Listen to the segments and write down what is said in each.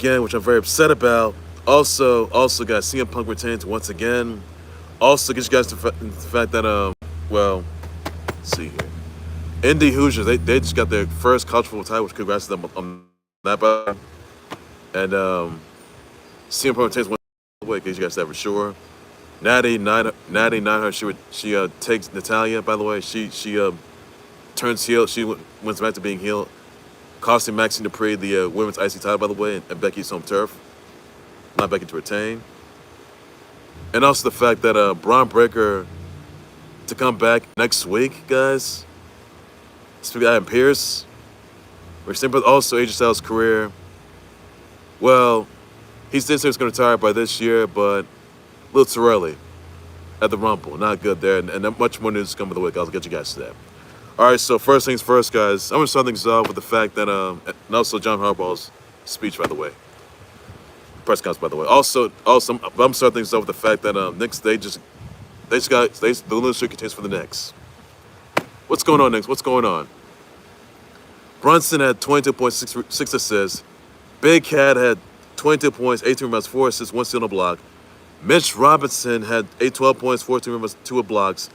again, which I'm very upset about. Also got CM Punk retains once again. Also, get you guys the fact that well, let's see here. Indy Hoosiers, they just got their first college football title, which congrats to them on that. And CM Punk retains one way, in case you guys that for sure. Nattie 900. She takes Natalya. By the way, she turns heel. She went back to being heel, costing Maxxine Dupri the women's IC title. By the way, and Becky's home turf. Not Becky to retain. And also the fact that Braun Breaker to come back next week, guys. Speaking of Adam Pearce, but also AJ Styles' career. Well, he did say he was going to retire by this year, but a little too early at the Rumble. Not good there, and not much more news coming the week. I'll get you guys to that. All right, so first things first, guys. I'm going to start things off with the fact that, and also John Harbaugh's speech, by the way. Press conference, by the way. Also, I'm starting things off with the fact that Knicks, the losing streak continues for the Knicks. What's going on, Knicks? What's going on? Brunson had 22.6 assists. Big Cat had 22 points, 18 rebounds, 4 assists, 1 steal and a block. Mitch Robinson had 12 points, 14 rebounds, 2 blocks.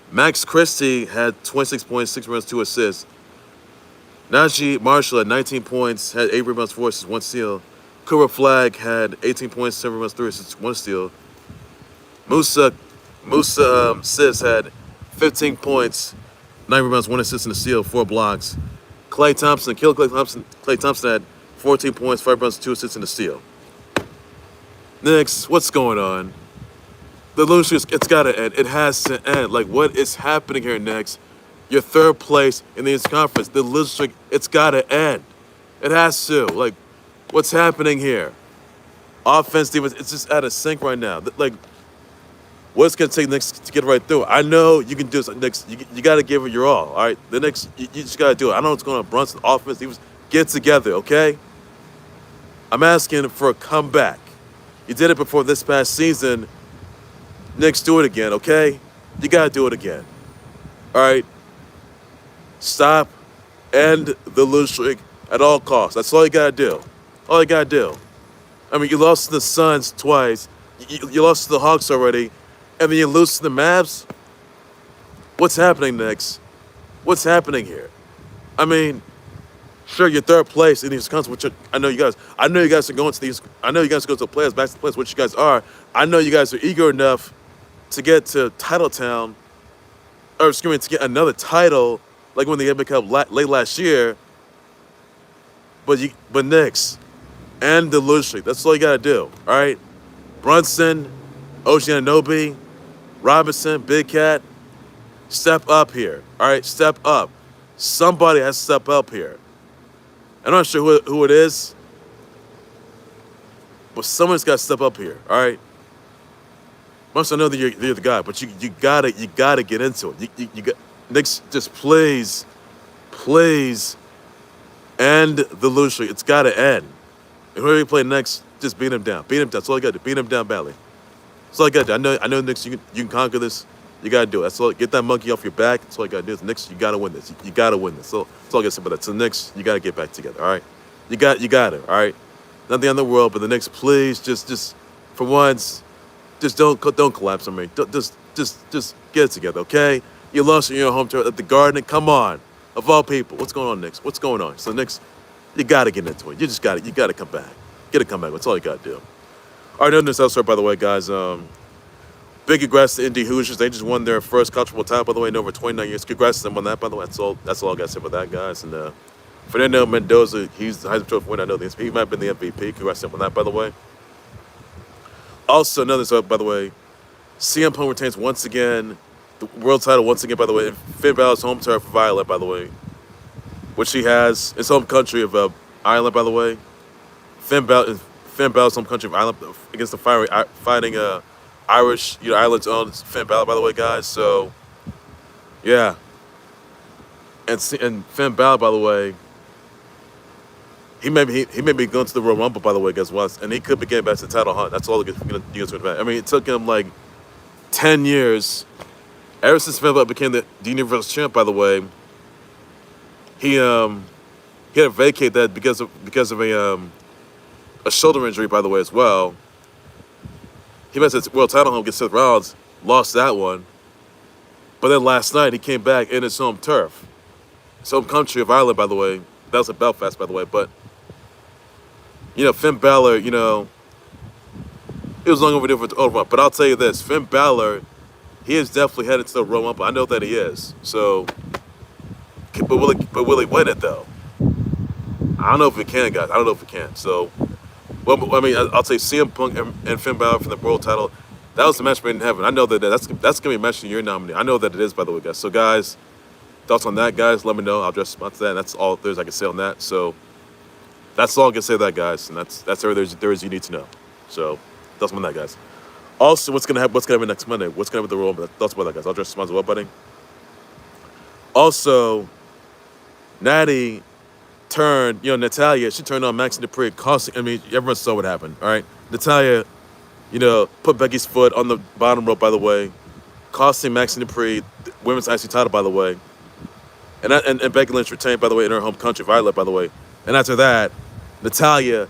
Max Christie had 26 points, 6 rebounds, 2 assists. Naji Marshall had 19 points, had 8 rebounds, 4 assists, 1 steal. Flagg had 18 points, 7 rebounds, 3 assists, 1 steal. Moussa Cisse had 15 points, 9 rebounds, 1 assist, and a steal, 4 blocks. Klay Thompson had 14 points, 5 rebounds, 2 assists, and a steal. Knicks, what's going on? The losing streak, it's got to end. It has to end. Like, what is happening here, Knicks? You're third place in the East Conference. The losing streak, it's got to end. It has to. Like, what's happening here? Offense, defense, it's just out of sync right now. Like, what's going to take Knicks to get right through? I know you can do this. Knicks, you got to give it your all, all right? The Knicks, you just got to do it. I know what's going on. Brunson, offense, defense, get together, okay? I'm asking for a comeback. You did it before this past season. Knicks, do it again, okay? You got to do it again. All right? Stop. End the losing streak at all costs. That's all you got to do. All you got to do. I mean, you lost to the Suns twice. You lost to the Hawks already. And then you lose to the Mavs? What's happening, Knicks? What's happening here? I mean, sure, you're third place in these countries, which I know you guys are going to these. I know you guys go to the players, back to the players, which you guys are. I know you guys are eager enough to get to Titletown, or excuse me, to get another title, like when the NBA Cup late last year. But Knicks, and the losing streak. That's all you gotta do. All right, Brunson, OG Anunoby, Robinson, Big Cat, step up here. All right, step up. Somebody has to step up here. I'm not sure who it is, but someone's got to step up here. All right. I know that you're the guy, but you gotta get into it. You got Knicks, just please, end the losing streak. It's got to end. And whoever you play next, just beat him down. Beat him down. That's all you got to do. Beat him down badly. That's all you got to do. I know Knicks, you can conquer this. You got to do it. That's all. Get that monkey off your back. That's all you got to do. Knicks, you got to win this. You got to win this. So that's all I got to say about that. So Knicks, you got to get back together. All right. You got it. All right. Nothing in the world, but the Knicks, please, just for once, just don't collapse on me. Just get it together, okay? You lost in your home turf at the Garden. Come on, of all people, what's going on, Knicks? What's going on? So Knicks, you got to get into it. You just got it. You got to come back. Get a comeback. That's all you got to do. All right, nothing else, by the way, guys. Big congrats to Indy Hoosiers. They just won their first college football title, by the way, in over 29 years. Congrats to them on that, by the way. That's all I got to say about that, guys. And Fernando Mendoza, he's the Heisman Trophy winner. I know this. He might have been the MVP. Congrats to him on that, by the way. Also, another stuff, by the way, CM Punk retains once again the world title once again, by the way. Finn Balor's home turf of Ireland, by the way, which he has his home country of Ireland, by the way. Finn Balor's home country of Ireland against the fighting Irish, Ireland's own Finn Balor, by the way, guys. So, yeah. And Finn Balor, by the way, he may be going to the Royal Rumble, by the way, guys. And he could be getting back to the title hunt. That's all you guys would back. I mean, it took him like 10 years. Ever since Finn Balor became the Universal Champ, by the way, he had to vacate that because of a shoulder injury, by the way, as well. He missed his world title home against Seth Rollins, lost that one. But then last night, he came back in his home turf. His home country of Ireland, by the way. That was at Belfast, by the way. But, Finn Balor, it was long overdue for the overall. But I'll tell you this, Finn Balor, he is definitely headed to the Royal Rumble. I know that he is. So, but will he win it, though? I don't know if he can, guys. I don't know if he can. So, well, I mean, I'll say CM Punk and Finn Balor for the world title. That was the match made in heaven. I know that's going to be a match of the year nominee. I know that it is, by the way, guys. So, guys, thoughts on that, guys? Let me know. I'll just respond to that. And that's all there's I can say on that. So, that's all I can say that, guys. And that's everything there is you need to know. So, thoughts on that, guys. Also, what's going to happen next Monday? What's going to happen with the Royal? Thoughts about that, guys. I'll just respond to what, buddy? Also, Nattie turned, Natalya, she turned on Maxxine Dupri, costing, everyone saw what happened, all right? Natalya, put Becky's foot on the bottom rope, by the way, costing Maxxine Dupri the women's IC title, by the way. And Becky Lynch retained, by the way, in her home country of Ireland, by the way. And after that, Natalya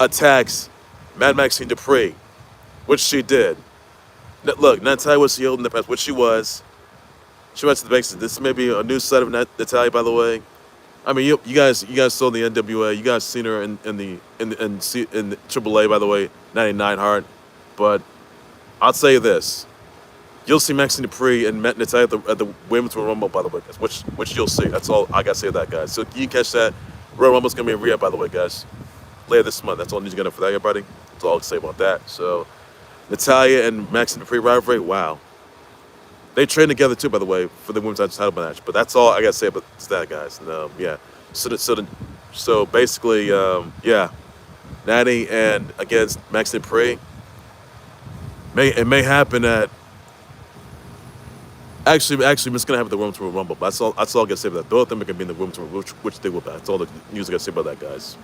attacks Mad Maxxine Dupri, which she did. Look, Natalya was healed in the past, which she was. She went to the bank. This may be a new side of Natalya, by the way. I mean, you guys saw the NWA. You guys seen her in AAA, by the way, 99 Hard. But I'll tell you this: you'll see Maxxine Dupri and Natalya at the Women's Royal Rumble, by the way, guys. Which you'll see. That's all I gotta say to that, guys. So you can catch that. Royal Rumble's gonna be in Riyadh, by the way, guys. Later this month. That's all I need to get for that, everybody. That's all I can say about that. So Natalya and Maxxine Dupri rivalry. Wow. They trained together too, by the way, for the women's title match. But that's all I gotta say about that, guys. And, yeah. So basically, Nattie and against Maxxine Dupri. It may happen at. Actually, it's gonna happen at the Women's Royal Rumble. But that's all I gotta say about that. Both of them are gonna be in the Women's Royal Rumble, which they will be. That's all the news I gotta say about that, guys.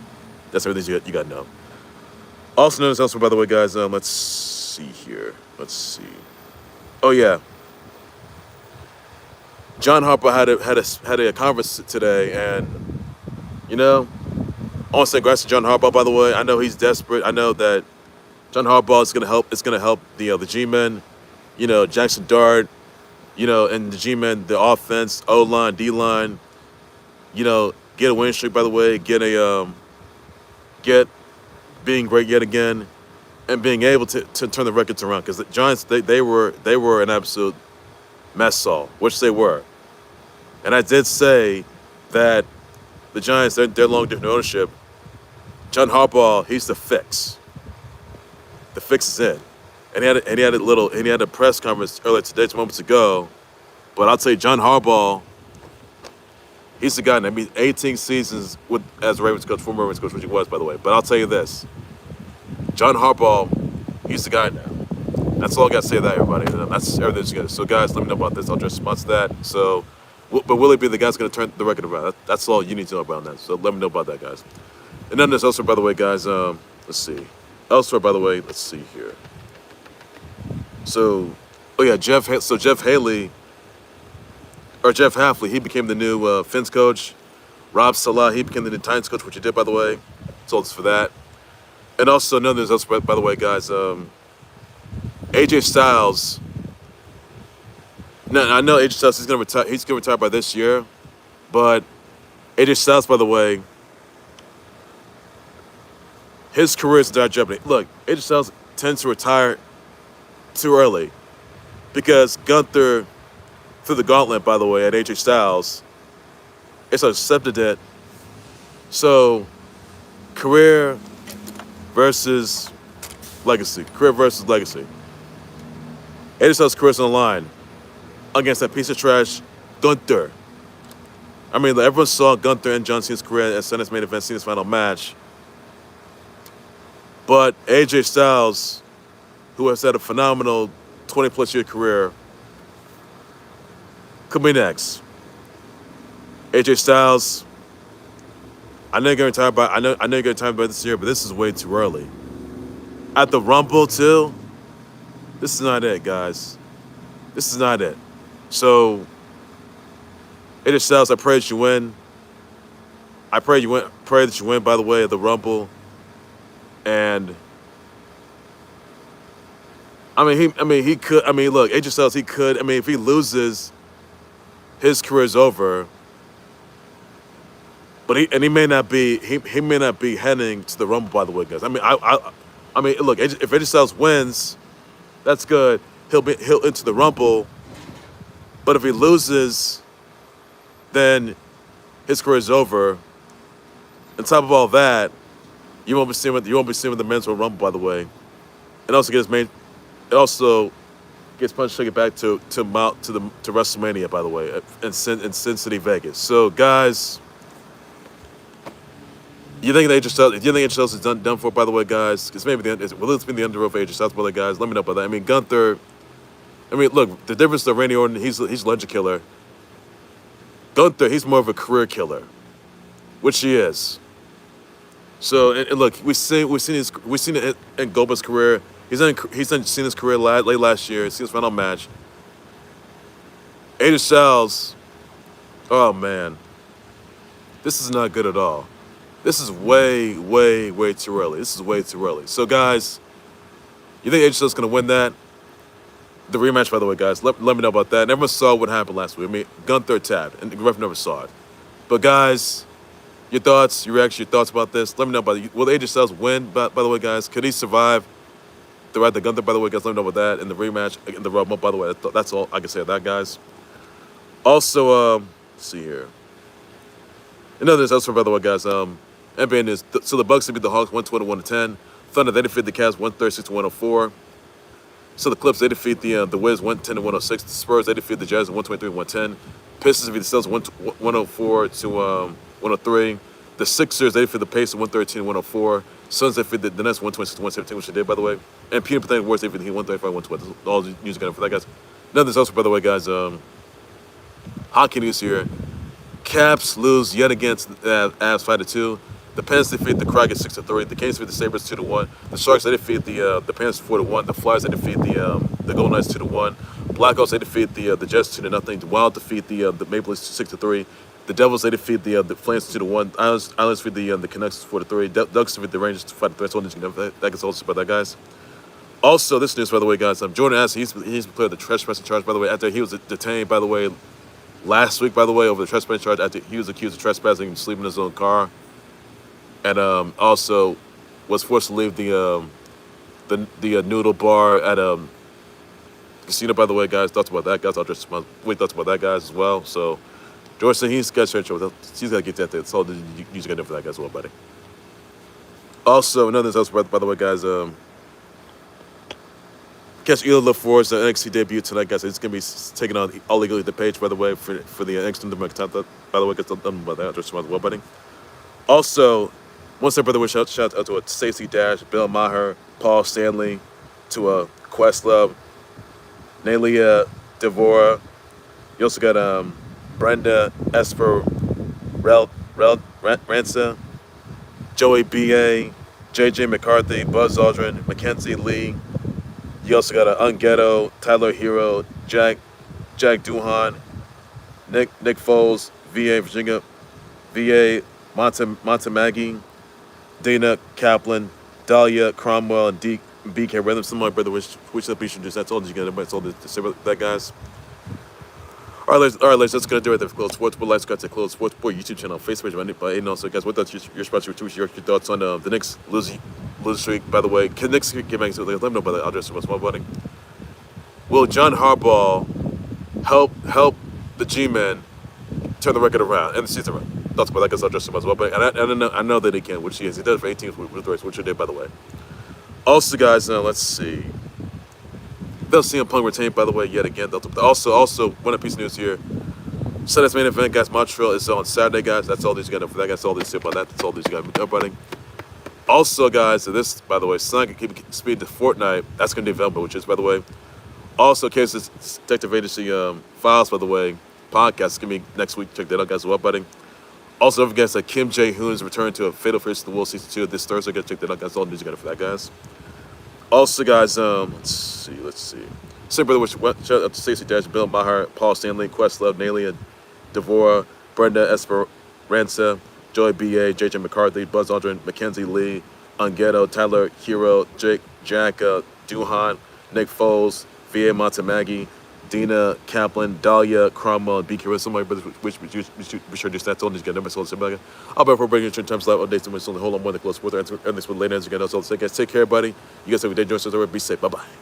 That's everything you gotta know. Also notice elsewhere, by the way, guys. Let's see here. Let's see. Oh yeah. John Harper had a conference today, and I want to say congrats to John Harbaugh. By the way, I know he's desperate. I know that John Harbaugh is going to help. It's going to help the G-men, Jackson Dart, and the G-men, the offense, O-line, D-line, get a winning streak. By the way, get being great yet again, and being able to turn the records around, because the Giants they were an absolute mess hall, which they were. And I did say that the Giants, they're long different ownership. John Harbaugh, he's the fix. The fix is in. And he had a press conference earlier today, 2 moments ago. But I'll tell you, John Harbaugh, he's the guy. 18 seasons as a Ravens coach, former Ravens coach, which he was, by the way. But I'll tell you this, John Harbaugh, he's the guy now. That's all I got to say to that, everybody. That's everything you got. So, guys, let me know about this. I'll just respond to that. So, but will he be the guy that's going to turn the record around? That's all you need to know about that. So, let me know about that, guys. And then there's elsewhere, by the way, guys. Let's see. Elsewhere, by the way, let's see here. So, Jeff Hafley, he became the new Finns coach. Rob Salah, he became the new Titans coach, which he did, by the way. Told us for that. And also, another news elsewhere, by the way, guys. AJ Styles. Now, I know AJ Styles he's gonna retire by this year, but AJ Styles, by the way, his career is in dire jeopardy. Look, AJ Styles tends to retire too early because Gunther threw the gauntlet, by the way, at AJ Styles. It's accepted it. So, career versus legacy. Career versus legacy. AJ Styles' career's on the line against that piece of trash, Gunther. Everyone saw Gunther and John Cena's career at Cena's main event, Cena's final match. But AJ Styles, who has had a phenomenal 20-plus year career, could be next. AJ Styles, I know you're going to retire by this year, but this is way too early. At the Rumble, too, this is not it, guys. This is not it. So, AJ Styles, I pray that you win. Pray that you win, by the way, at the Rumble. And he could. I mean, look, AJ Styles, he could. I mean, if he loses, his career's over. But he may not be. He may not be heading to the Rumble. By the way, guys. I mean, look, if AJ Styles wins, that's good. He'll into the Rumble. But if he loses, then his career's over. On top of all that, you won't be seeing the men's Royal Rumble. By the way, and also It also gets punched ticket back to WrestleMania, by the way, in Sin City, Vegas. So, guys, you think AJ Styles is done for? By the way, guys, because maybe it's been the under of AJ Styles, by the way, guys. Let me know about that. I mean, Gunther. I mean, look, the difference to Randy Orton, he's a legend killer. Gunther, he's more of a career killer, which he is. So, and look, we've seen it in Goldberg's career. He's seen his career late last year. He's seen his final match. AJ Styles, oh man, this is not good at all. This is way, way, way too early. This is way too early. So guys, you think AJ Styles is gonna win that? The rematch, by the way, guys. Let me know about that. Never saw what happened last week. I mean, Gunther tapped, and the ref never saw it. But guys, your thoughts, your reaction, your thoughts about this. Let me know about it. Will AJ Styles win? By the way, guys, could he survive the ride to Gunther? By the way, guys, let me know about that in the rematch in the Rumble. By the way, that's all I can say about that, guys. Also, let's see here. Another news elsewhere, by the way, guys. NBA news. So the Bucks beat the Hawks 121-10. Thunder, they defeat the Cavs 136-104. So the Clips, they defeat the Wiz 110-106. The Spurs, they defeat the Jazz 123-110. Pistons defeat the Celtics 104-103. The Sixers, they defeat the Pacers 113-104. Suns, they defeat the Nets 126-117, which they did, by the way. And Peter Pathetic Warriors, they defeat the Heat 135-120. All the news again for that, guys. Another news also, by the way, guys. Hockey news here. Caps lose yet against Avs 5-2. The Pens defeat the Kraken 6-3. The Kings defeat the Sabres 2-1. The Sharks, they defeat the Panthers 4-1. The Flyers, they defeat the Golden Knights 2-1. Blackhawks, they defeat the Jets 2-0. The Wild defeat the Maple Leafs 6-3. The Devils, they defeat the Flames 2-1. Islanders defeat the Canucks 4-3. Ducks defeat the Rangers 5-3. That's all you can know. That gets also about that, guys. Also, this news, by the way, guys. Jordan Ass, he's been cleared the trespassing charge, by the way, after he was detained, by the way, last week, by the way, over the trespassing charge after he was accused of trespassing and sleeping in his own car. And also was forced to leave the noodle bar at casino, by the way, guys. Thoughts about that, guys. I'll just thoughts about that, guys, as well. So George said he's got to get that there. That's all you got to do for that, guys, as well, buddy. Also, another thing else, by the way, guys. Catch Ela LaForce NXT debut tonight, guys. It's gonna be taking on All Legally the Page, by the way, for the NXT content. By the way, guys, don't know about that. Just about the well, buddy. Also, once again, by the way, shout out to Stacey Dash, Bill Maher, Paul Stanley, to Questlove, Natalya, Devora. You also got Brenda Esper, Ransa, Joey B.A., J.J. McCarthy, Buzz Aldrin, Mackenzie Lee. You also got Unghetto, Tyler Hero, Jack Duhan, Nick Foles, VA Virginia, VA Montemaggie, Dana Kaplan, Dahlia Cromwell, and BK Rhythm. Some of my brother which the beach just that's all you got. That's all to say about that, guys. All right, ladies, that's gonna do it there for Close Sports. But let's go to Close Sports YouTube channel, Facebook, and also, guys, what thoughts your thoughts on the Knicks losing streak? By the way, can Knicks get back to? Let me know about that. I'll just small buddy. Will John Harbaugh help the G-men turn the record around and the season around? Thoughts about that, guys. I'll just as well, but I know that he can, which he is. He does for 18 with the race, which he did, by the way. Also, guys, let's see. They'll see him Punk retained, by the way, yet again. Also, one piece of news here. Sunday's main event, guys. Montreal is on Saturday, guys. That's all these got for that, guys. That's all these say about that. That's all these got everybody. Also, guys, this, by the way, Sun can keep speed to Fortnite. That's going to be available, which is, by the way. Also, cases Detective Agency Files, by the way, podcast is going to be next week. Check that out, guys, as well, buddy. Also, don't forget that Kim Jae-hoon's return to a Fatal First to the World Season 2 this Thursday. Check that out, guys. All the news you got for that, guys. Also, guys, let's see. Same brother, shout out to Stacey Dash, Bill Maher, Paul Stanley, Questlove, Natalya, Devora, Brenda Esperanza, Joey B.A., J.J. McCarthy, Buzz Aldrin, Mackenzie Lee, Unghetto, Tyler, Hero, Jake, Jack, Duhan, Nick Foles, V.A. Montemaggi, Dina, Kaplan, Dahlia, Cromwell, BK. Somebody, which be sure to do stats on these guys. Never sold somebody. I'll be for bringing you terms live updates and only hold on more than close with and this with later as you guys. So take care, buddy. You guys have a good day. Join us over. Be safe. Bye bye.